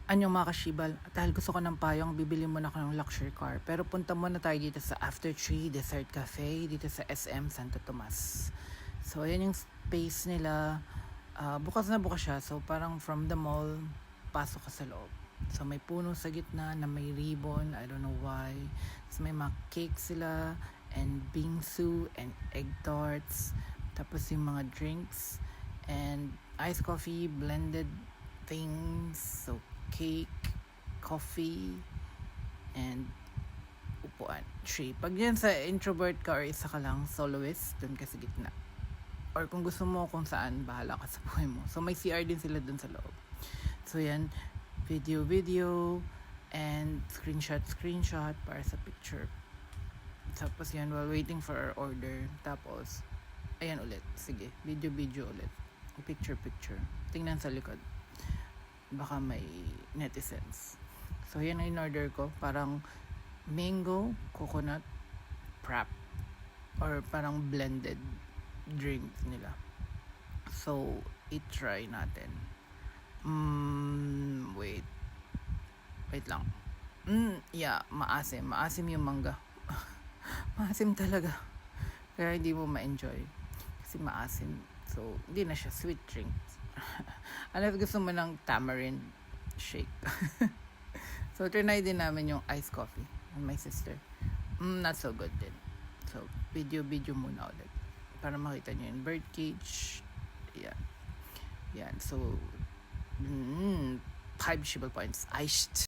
Anyong mga kashibal, dahil gusto ko ng payong, bibili muna ako ng luxury car. Pero punta muna tayo dito sa After 3 Dessert Cafe, dito sa SM Santo Tomas. So, ayan yung space nila. Bukas na bukas siya. So, parang from the mall, pasok ka sa loob. So, may puno sa gitna na may ribbon. I don't know why. So, may mga cake sila, and bingsu, and egg tarts. Tapos yung mga drinks, and iced coffee, blended things. So, cake, coffee, and upuan. 3. Pag yan sa introvert ka or isa ka lang, soloist, dun ka sa gitna. Or kung gusto mo kung saan, bahala ka sa buhay mo. So, may CR din sila dun sa loob. So, yan, video, and screenshot para sa picture. Tapos yan, while waiting for our order. Tapos, ayan ulit. Sige, video ulit. Picture. Tingnan sa likod. Baka may netizens. So, yan ang in-order ko. Parang mango, coconut, frap. Or parang blended drinks nila. So, i-try natin. Wait lang. Yeah, maasim. Maasim yung mangga. Maasim talaga. Kaya hindi mo ma-enjoy. Kasi maasim. So, hindi na siya sweet drinks. Unless gusto mo ng tamarind shake. So, trinay din namin yung iced coffee with my sister. Not so good din. So, video muna ulit. Para makita nyo yung bird cage. Yan. So, 5 shibal points. Iced.